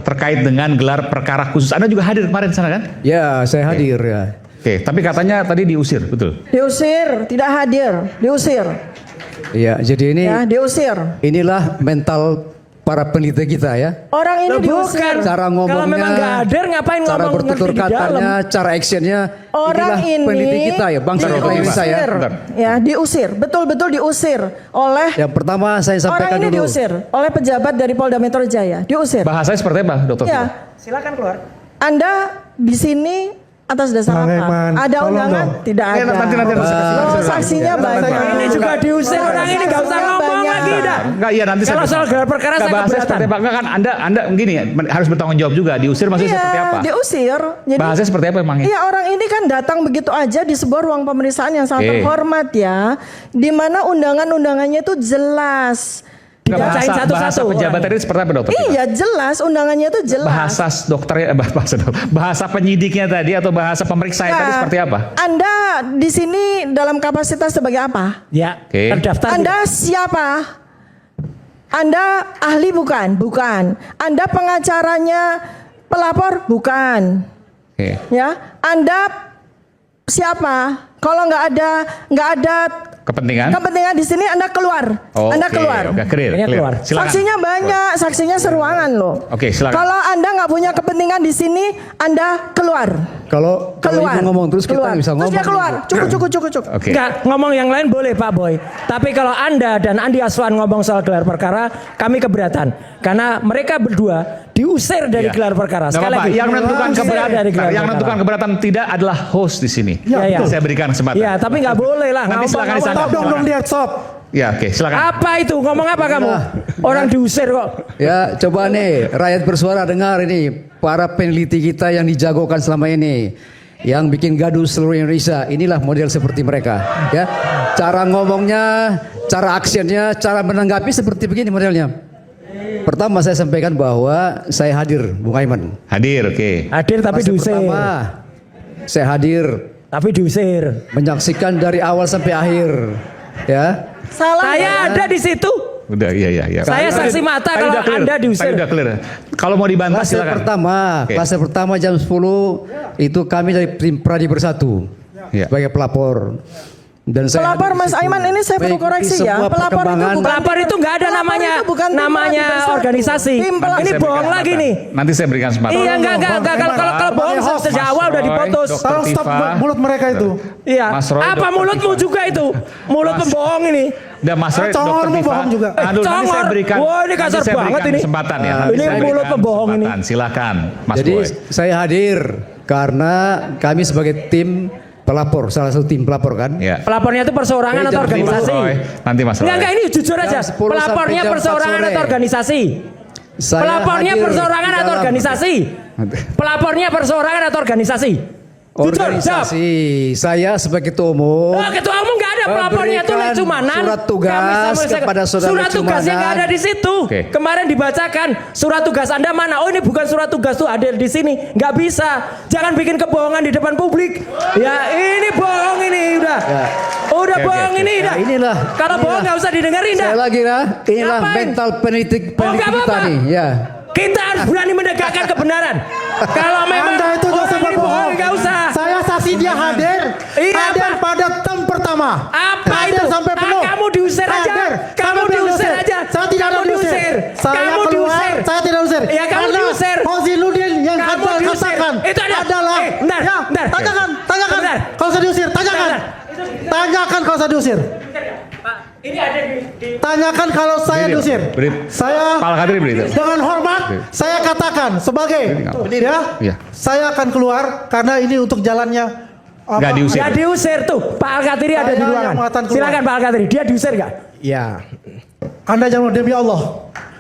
terkait dengan gelar perkara khusus. Anda juga hadir kemarin di sana kan? Ya, saya hadir ya. Oke, tapi katanya tadi diusir, betul? Diusir, tidak hadir, diusir. Ya, jadi ini Ya, diusir. inilah mental para peneliti kita ya. Orang ini diusir. Cara ngomongnya, Kalau memang nggak hadir, ngapain cara ngomong bertutur ngerti di dalam? katanya, cara actionnya. Orang inilah ini peneliti kita ya, bangsa Indonesia ya. Ya, diusir, betul-betul diusir oleh Yang pertama saya orang sampaikan ini dulu. diusir oleh pejabat dari Polda Metro Jaya, diusir. Bahasanya seperti apa, Dokter? Ya, Silakan keluar. Anda di sini atas dasar Bang apa? Eman, Ada tolong undangan? dong. Tidak ada. Nanti Oh, saksinya banyak. Ini juga diusir orang ini, nggak usah ngomong Banyak. lagi dah. Enggak, iya nanti Kalau soal gelar perkara saya bahasanya keberatan. seperti apa? Enggak kan Anda begini ya, harus bertanggung jawab juga. Diusir maksudnya Iya, seperti apa? diusir. Jadi Bahasanya seperti apa emangnya? iya, orang ini kan datang begitu aja di sebuah ruang pemeriksaan yang sangat Oke. terhormat ya, di mana undangan-undangannya itu jelas. Enggak, Dibacain bahasa satu-satu pejabat orangnya. tadi seperti apa, Dokter? Iya jelas, undangannya itu jelas. Bahasa dokternya, bahasa penyidiknya tadi atau bahasa pemeriksa Ya, tadi seperti apa? Anda di sini dalam kapasitas sebagai apa? Ya, Oke. terdaftar. Anda siapa? Anda ahli bukan? Bukan. Anda pengacaranya pelapor? Bukan. Oke. Ya, Anda siapa? Kalau nggak ada Kepentingan? kepentingan di sini, Anda keluar. Oh, Anda oke. keluar. Oke, clear. Ini keluar. Silakan. Saksinya banyak, saksinya seruangan loh. Oke, silakan. Kalau Anda nggak punya kepentingan di sini, Anda keluar. Kalau Keluar. ibu ngomong terus keluar. kita bisa ngomong. Terus dia keluar. Cukup. Oke. Enggak, ngomong yang lain boleh Pak Boy. Tapi kalau Anda dan Andi Aswan ngomong soal gelar perkara, kami keberatan. Karena mereka berdua diusir dari Iya. gelar perkara. Nggak Sekali apa-apa. lagi, Yang menentukan diusir keberatan, dari gelar yang perkara. menentukan keberatan tidak adalah host di sini. Iya, Saya berikan kesempatan. Iya, tapi nggak boleh lah. Nanti silakan Ngomong-ngomong. disangka. Stop dong dia, stop. Ya, oke, silakan. Apa itu? Ngomong apa kamu? Orang diusir kok. Ya, coba nih rakyat bersuara dengar ini para peneliti kita yang dijagokan selama ini, yang bikin gaduh seluruh Indonesia. Inilah model seperti mereka, ya. Cara ngomongnya, cara actionnya, cara menanggapi seperti begini modelnya. Pertama saya sampaikan bahwa saya hadir, Bung Aiman. Hadir, oke. Hadir tapi Fase diusir. pertama, saya hadir Tapi diusir. menyaksikan dari awal sampai akhir, ya. Salah. Saya ada di situ. Udah, iya. Saya saksi mata Tadi kalau udah clear. Anda diusir. Tadi udah clear. Kalau mau dibantah Klase silakan. pertama, Oke. klase pertama jam 10 itu kami dari tim Pradi Bersatu Ya. sebagai pelapor. Dan saya Pelapor hadir di Mas situ. Aiman, ini saya perlu Mengikuti koreksi ya. semua Pelapor itu perkembangan. bukan Pelapor itu nggak ada Pelapor namanya itu bukan tim namanya Pradi Bersatu. organisasi. Tim pelapor. Ini Saya bohong berikan lagi kesempatan. nih. Nanti saya berikan kesempatan. Iya enggak kalau bohong Bang Eman. sejak awal udah Roy, diputus. Dok. Tolong stop Tifa. mulut mereka itu. Iya. Mas Roy, Apa Dr. mulutmu Tifa. juga itu? Mulut pembohong ini. Dan Mas Roy, Congor Dr. mau Tifa. bohong juga. Aduh, nanti saya Congor. berikan. Wah, ini kasar nanti saya banget berikan ini. kesempatan ya. Ini Nanti saya mulut berikan pembohong ini. kesempatan. Silakan, Mas Jadi Boy. saya hadir karena kami sebagai tim pelapor, salah satu tim pelapor kan. Ya. Pelapornya itu perseorangan Jadi atau jam Nanti Mas organisasi? Roy. Nanti Mas Roy. Enggak ini jujur aja. Jam 10 Pelapornya sampai jam 4 perseorangan sore. atau organisasi? Saya Pelapornya hadir perseorangan di atau dalam organisasi? Pelapornya perseorangan atau organisasi? Jujur, jawab. organisasi. Saya sebagai ketua umum. Oh, ketua umum nggak ada pelapornya itu memberikan Lecumanan. surat tugas Kami sama kepada saudara Surat tugasnya Lecumanan. nggak ada di situ. Oke. Kemarin dibacakan surat tugas Anda mana? Oh ini bukan surat tugas tuh ada di sini. Nggak bisa. Jangan bikin kebohongan di depan publik. Ya ini bohong ini udah. Ya. Udah Oke, bohong oke. ini Ya, dah. inilah. Kalau bohong nggak usah didengerin dah. Saya lagi lah. Inilah Ngapain? mental peneliti Oh, nggak kita apa-apa. nih, ya. Kita harus berani menegakkan kebenaran. Kalau memang Anda itu dosa orang ini bohong berbohong. nggak usah. Saya saksi dia hadir. Iya, Hadir apa? pada tem pertama. Apa hadir itu? sampai Ah, penuh. kamu diusir aja. Hadir. Kamu Sampai diusir aja. Saya tidak Kamu ada diusir. Saya Kamu keluar. diusir. Saya tidak usir. Ya, kamu Karena diusir. Fauziluddin yang Kamu Anda diusir. katakan Itu ada. adalah. Bentar, Ya, bentar. tanyakan. Bentar. Kalau saya diusir, tanyakan. Bentar. Tanyakan kalau saya diusir. Pak, ini ada di Tanyakan kalau saya Beri, diusir. beri. Saya Pak Al-Qadri beri itu. dengan hormat saya katakan sebagai ya, Iya. saya akan keluar karena ini untuk jalannya apa, Nggak diusir. Ya diusir tuh. Pak Al-Qadri ada Saya di yang ruangan. mengatakan keluar. Silakan Pak Al-Qadri. Dia diusir nggak? Ya. Anda jangan demi Allah.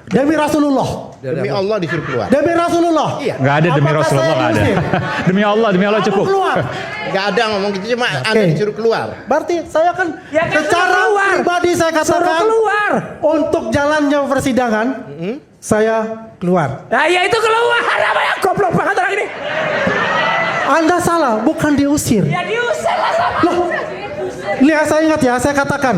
Demi Rasulullah. Demi Allah disuruh keluar. Demi Rasulullah. Iya. Nggak ada demi Apakah Rasulullah, saya nggak ada. diusir? Demi Allah Kamu cukup. keluar. Gak ada ngomong gitu cuma Anda disuruh keluar. Berarti saya kan Ya kan secara suruh keluar. pribadi saya Suruh katakan keluar. untuk jalannya persidangan saya keluar. Nah ya itu keluar. Apa yang goblok banget orang ini? Anda salah, bukan diusir. Ya diusir lah sama. Loh, lihat saya ingat ya, saya katakan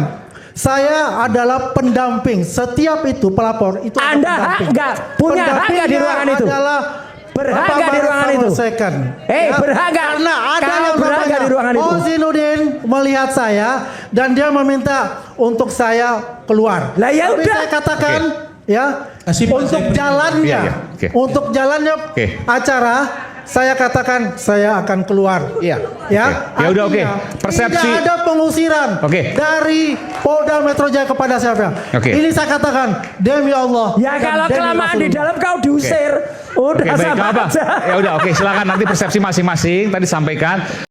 Saya adalah pendamping. Setiap itu pelapor itu ada Anda hak pendamping. nggak punya hak nggak di ruangan itu? Adalah Berhak Bapak nggak di ruangan itu? Second. Berhak nggak? Karena ada Kamu yang berhak nggak di ruangan itu? Ozinuddin melihat saya dan dia meminta untuk saya keluar. Lah, ya Tapi udah. saya katakan ya Kasih Pak untuk Zainal. jalannya, Iya, iya. Oke. untuk jalannya Oke. acara saya katakan saya akan keluar. Iya. Ya. Oke. Ya udah, oke. Artinya, Persepsi- tidak ada pengusiran Oke. dari Polda Metro Jaya kepada siapa. Oke. Ini saya katakan demi Allah. Ya dan kalau demi kelamaan di Rasulullah. dalam kau diusir. Udah Oke, baik, sama nggak apa. aja. Ya udah, oke, silakan nanti persepsi masing-masing tadi sampaikan.